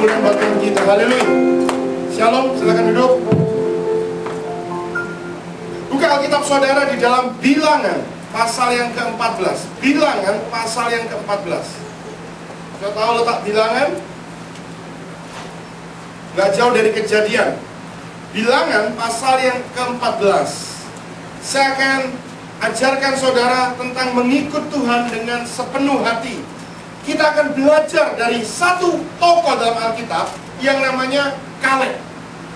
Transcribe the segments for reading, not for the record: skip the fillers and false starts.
kemuliaan buat Tuhan kita. Haleluya. Shalom, silakan duduk. Buka Alkitab saudara di dalam Bilangan pasal yang ke-14. Bilangan pasal yang ke-14. Sudah tahu letak Bilangan? Gak jauh dari Kejadian. Bilangan pasal yang ke-14. Saya akan ajarkan saudara tentang mengikut Tuhan dengan sepenuh hati. Kita akan belajar dari satu tokoh dalam Alkitab yang namanya Kaleb.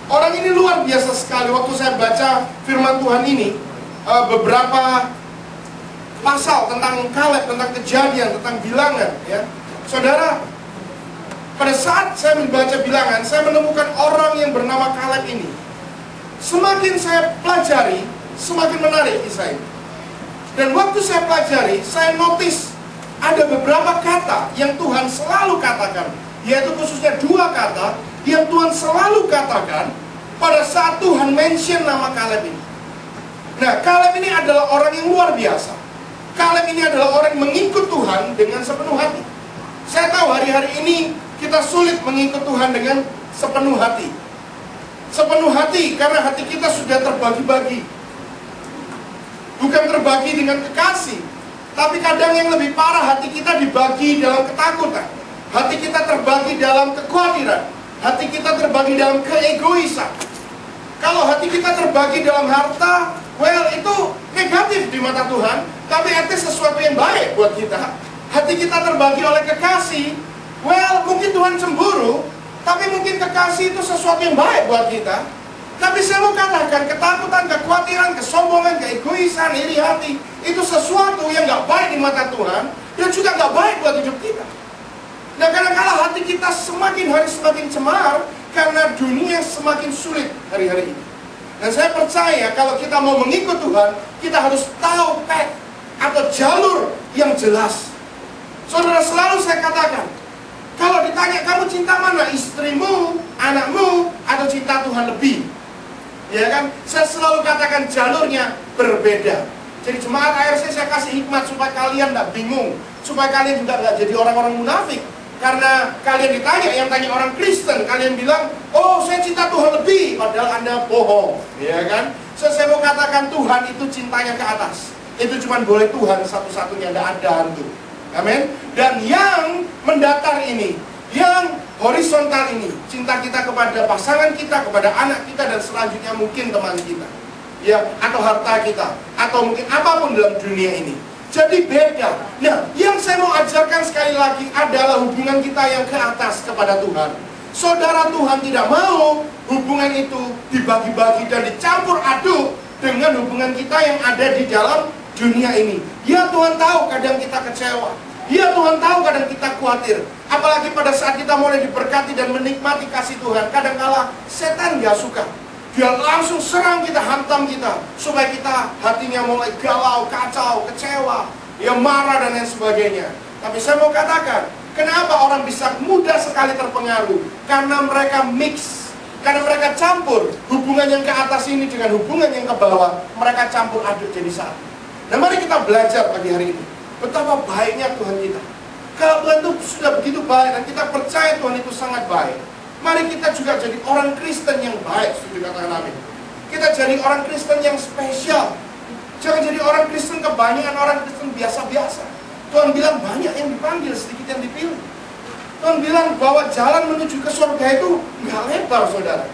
Orang ini luar biasa sekali. Waktu saya baca firman Tuhan ini, beberapa pasal tentang Kaleb, tentang Kejadian, tentang Bilangan, ya. Saudara, pada saat saya membaca Bilangan, saya menemukan orang yang bernama Kaleb ini. Semakin saya pelajari, semakin menarik kisah ini. Dan waktu saya pelajari, saya notice ada beberapa kata yang Tuhan selalu katakan, yaitu khususnya dua kata yang Tuhan selalu katakan pada saat Tuhan mention nama Kaleb ini. Nah, Kaleb ini adalah orang yang luar biasa. Kaleb ini adalah orang yang mengikut Tuhan dengan sepenuh hati. Saya tahu hari-hari ini kita sulit mengikut Tuhan dengan sepenuh hati. Sepenuh hati karena hati kita sudah terbagi-bagi. Bukan terbagi dengan kekasih, tapi kadang yang lebih parah, hati kita dibagi dalam ketakutan. Hati kita terbagi dalam kekhawatiran. Hati kita terbagi dalam keegoisan. Kalau hati kita terbagi dalam harta, well, itu negatif di mata Tuhan, tapi itu sesuatu yang baik buat kita. Hati kita terbagi oleh kekasih, well, mungkin Tuhan cemburu, tapi mungkin kekasih itu sesuatu yang baik buat kita. Tapi saya mau katakan, ketakutan, kekhawatiran, kesombongan, keegoisan, iri hati, itu sesuatu yang gak baik di mata Tuhan, dan juga gak baik buat hidup kita. Nah, kadang-kadang hati kita semakin hari semakin cemar, karena dunia semakin sulit hari-hari ini. Dan saya percaya, kalau kita mau mengikut Tuhan, kita harus tahu path atau jalur yang jelas. Saudara, selalu saya katakan, kalau ditanya, kamu cinta mana? Istrimu, anakmu, atau cinta Tuhan lebih? Ya kan? Saya selalu katakan jalurnya berbeda. Jadi jemaat ARC saya kasih hikmat supaya kalian tidak bingung, supaya kalian juga tidak jadi orang-orang munafik. Karena kalian ditanya, yang tanya orang Kristen, kalian bilang, oh saya cinta Tuhan lebih, padahal Anda bohong, ya kan? Saya mau katakan Tuhan itu cintanya ke atas. Itu cuma boleh Tuhan satu-satunya, tidak ada hantu. Amin. Dan yang mendatar ini, yang horizontal ini, cinta kita kepada pasangan kita, kepada anak kita, dan selanjutnya mungkin teman kita, ya, atau harta kita, atau mungkin apapun dalam dunia ini. Jadi beda. Nah, yang saya mau ajarkan sekali lagi adalah hubungan kita yang ke atas kepada Tuhan. Saudara, Tuhan tidak mau hubungan itu dibagi-bagi dan dicampur aduk dengan hubungan kita yang ada di dalam dunia ini. Ya, Tuhan tahu kadang kita kecewa. Ya, Tuhan tahu kadang kita khawatir. Apalagi pada saat kita mulai diberkati dan menikmati kasih Tuhan, kadang-kala setan gak suka. Dia langsung serang kita, hantam kita, supaya kita hatinya mulai galau, kacau, kecewa, ya marah dan lain sebagainya. Tapi saya mau katakan, kenapa orang bisa mudah sekali terpengaruh? Karena mereka mix, karena mereka campur hubungan yang ke atas ini dengan hubungan yang ke bawah. Mereka campur aduk jadi satu. Nah, mari kita belajar pagi hari ini betapa baiknya Tuhan kita. Kalau Tuhan itu sudah begitu baik dan kita percaya Tuhan itu sangat baik, mari kita juga jadi orang Kristen yang baik. Setuju katakan amin. Kita jadi orang Kristen yang spesial. Jangan jadi orang Kristen kebanyakan, orang Kristen biasa-biasa. Tuhan bilang banyak yang dipanggil, sedikit yang dipilih. Tuhan bilang bahwa jalan menuju ke surga itu nggak lebar, saudara.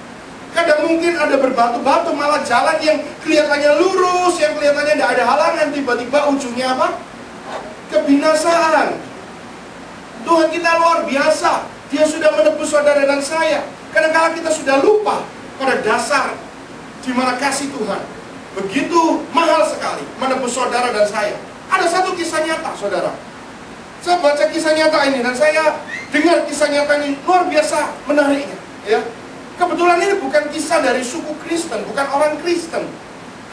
Kadang mungkin ada berbatu-batu, malah jalan yang kelihatannya lurus, yang kelihatannya tidak ada halangan, tiba-tiba ujungnya apa? Kebinasaan. Tuhan kita luar biasa. Dia sudah menebus saudara dan saya. Kadang-kadang kita sudah lupa pada dasar di mana kasih Tuhan begitu mahal sekali menebus saudara dan saya. Ada satu kisah nyata, saudara. Saya baca kisah nyata ini dan saya dengar kisah nyata ini luar biasa menariknya. Ya, kebetulan ini bukan kisah dari suku Kristen, bukan orang Kristen.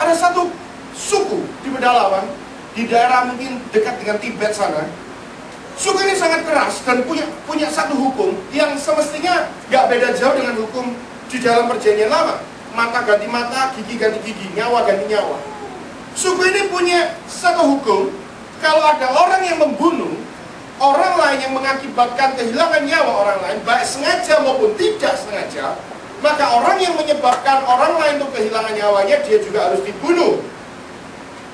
Ada satu suku di pedalaman di daerah mungkin dekat dengan Tibet sana. Suku ini sangat keras dan punya satu hukum yang semestinya gak beda jauh dengan hukum di dalam perjanjian lama. Mata ganti mata, gigi ganti gigi, nyawa ganti nyawa. Suku ini punya satu hukum, kalau ada orang yang membunuh, orang lain yang mengakibatkan kehilangan nyawa orang lain, baik sengaja maupun tidak sengaja, maka orang yang menyebabkan orang lain itu kehilangan nyawanya, dia juga harus dibunuh.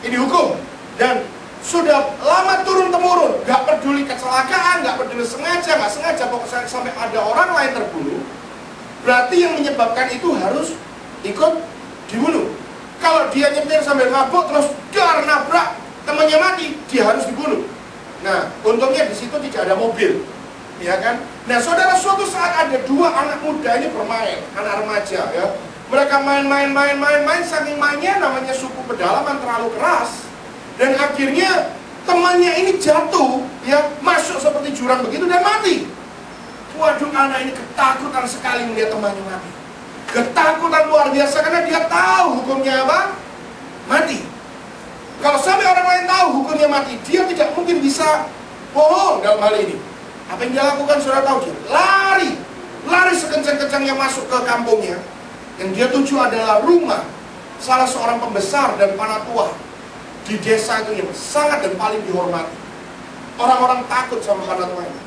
Ini hukum. Dan sudah lama turun-temurun, gak peduli kecelakaan, gak peduli sengaja, gak sengaja, pokoknya sampai ada orang lain terbunuh, berarti yang menyebabkan itu harus ikut dibunuh. Kalau dia nyetir sambil mabuk terus dar nabrak temannya mati, dia harus dibunuh. Nah, untungnya di situ tidak ada mobil, ya kan? Nah, saudara, suatu saat ada dua anak muda ini bermain, anak remaja, ya. Mereka main, saking mainnya namanya suku pedalaman terlalu keras, dan akhirnya temannya ini jatuh, ya, masuk seperti jurang begitu dan mati. Waduh, anak ini ketakutan sekali melihat temannya mati. Ketakutan luar biasa karena dia tahu hukumnya apa? Mati. Kalau sampai orang lain tahu hukumnya mati, dia tidak mungkin bisa bohong dalam hal ini. Apa yang dia lakukan, saudara tahu? Dia lari sekencang-kencangnya masuk ke kampungnya. Yang dia tuju adalah rumah salah seorang pembesar dan panatua di desa itu yang sangat dan paling dihormati. Orang-orang takut sama panatua ini.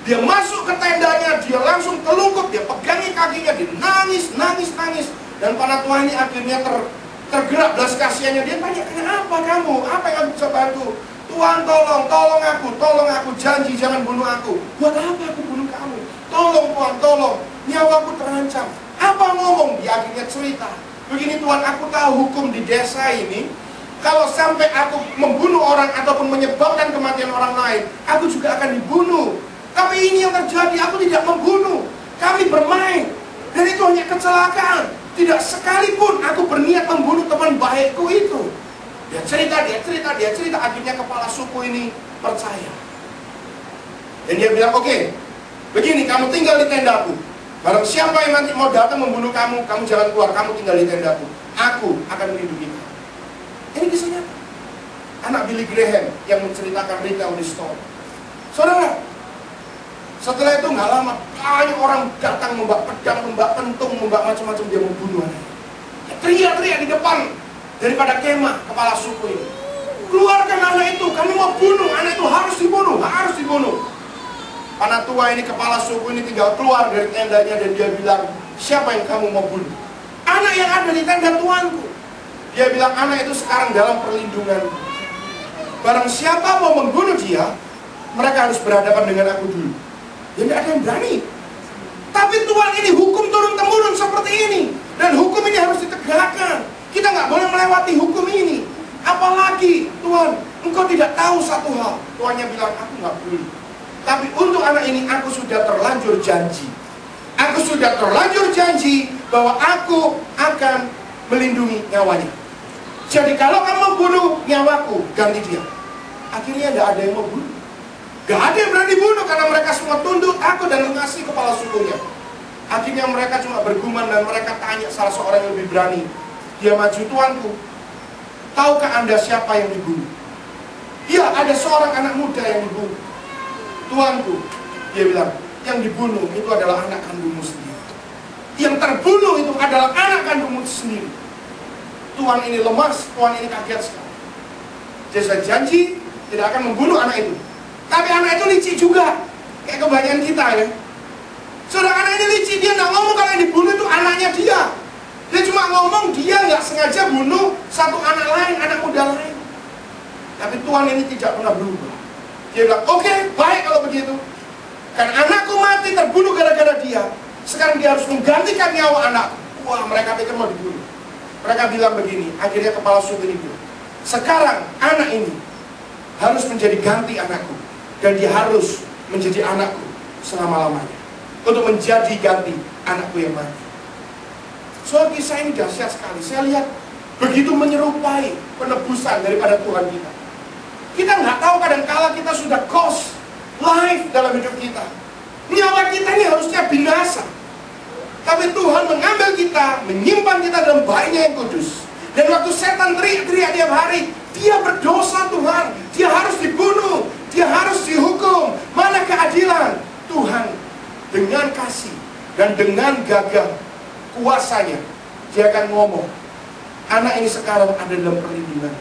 Dia masuk ke tendanya, dia langsung telungkup, dia pegangi kakinya, dia nangis. Dan panatua ini akhirnya tergerak belas kasihannya. Dia tanya, kenapa kamu? Apa yang aku bisa bantu? Tuhan, tolong aku, janji jangan bunuh aku. Buat apa aku bunuh kamu? Tolong Tuhan, tolong, nyawaku terancam. Apa ngomong? Dia akhirnya cerita, begini Tuhan, aku tahu hukum di desa ini, kalau sampai aku membunuh orang ataupun menyebabkan kematian orang lain, aku juga akan dibunuh. Tapi ini yang terjadi, aku tidak membunuh. Kami bermain, dan itu hanya kecelakaan. Tidak sekalipun aku berniat membunuh teman baikku itu. Dia cerita. Akhirnya kepala suku ini percaya. Dan dia bilang, oke, begini, kamu tinggal di tendaku. Barang siapa yang nanti mau datang membunuh kamu, kamu jangan keluar, kamu tinggal di tendaku. Aku akan melindungi kamu. Ini kisah nyata. Anak Billy Graham yang menceritakan Retell the Story. Saudara, setelah itu nggak lama, banyak orang datang membawa pedang, membawa pentung, membawa macam-macam, dia membunuh anaknya. Teriak-teriak di depan daripada kemah kepala suku ini. Keluarkan anak itu, kami mau bunuh, anak itu harus dibunuh. Panatua ini, kepala suku ini tinggal keluar dari tendanya dan dia bilang, siapa yang kamu mau bunuh? Anak yang ada di tenda tuanku. Dia bilang, anak itu sekarang dalam perlindungan. Barang siapa mau membunuh dia, mereka harus berhadapan dengan aku dulu. Ya tidak ada yang berani. Tapi Tuhan, ini hukum turun-temurun seperti ini, dan hukum ini harus ditegakkan. Kita nggak boleh melewati hukum ini. Apalagi Tuhan, engkau tidak tahu satu hal. Tuannya bilang, aku nggak peduli. Tapi untuk anak ini aku sudah terlanjur janji. Aku sudah terlanjur janji bahwa aku akan melindungi nyawanya. Jadi kalau kamu bunuh nyawaku, ganti dia. Akhirnya tidak ada yang mau bunuh. Gak ada yang berani bunuh karena mereka semua tunduk, takut dan mengasihi kepala sukunya. Akhirnya mereka cuma bergumam dan mereka tanya salah seorang yang lebih berani. Dia maju, tuanku, tahukah Anda siapa yang dibunuh? Iya, ada seorang anak muda yang dibunuh. Tuanku, dia bilang, yang dibunuh itu adalah anak kandungmu sendiri. Yang terbunuh itu adalah anak kandungmu sendiri. Tuan ini lemas, Tuan ini kaget sekali. Dia janji tidak akan membunuh anak itu. Tapi anak itu licik juga, kayak kebanyakan kita ya. Saudara, anak ini licik, dia nggak ngomong kalau yang dibunuh itu anaknya dia. Dia cuma ngomong dia nggak sengaja bunuh satu anak lain, anak muda lain. Tapi Tuhan ini tidak pernah berubah. Dia bilang, oke, baik kalau begitu. Karena anakku mati terbunuh gara-gara dia. Sekarang dia harus menggantikan nyawa anakku. Wah, mereka pikir mau dibunuh. Mereka bilang begini, akhirnya kepala suku ini bilang, sekarang anak ini harus menjadi ganti anakku. Dan dia harus menjadi anakku selama-lamanya. Untuk menjadi ganti anakku yang mati. Soal kisah ini dahsyat sekali. Saya lihat begitu menyerupai penebusan daripada Tuhan kita. Kita nggak tahu kadang-kala kita sudah cost life dalam hidup kita. Nyawa kita ini harusnya binasa. Tapi Tuhan mengambil kita, menyimpan kita dalam baiknya yang kudus. Dan waktu setan teriak-teriak tiap hari, dia berdosa Tuhan, dia harus dibunuh, dia harus dihukum. Mana keadilan? Tuhan dengan kasih dan dengan gagah kuasanya, dia akan ngomong, anak ini sekarang ada dalam perlindungan.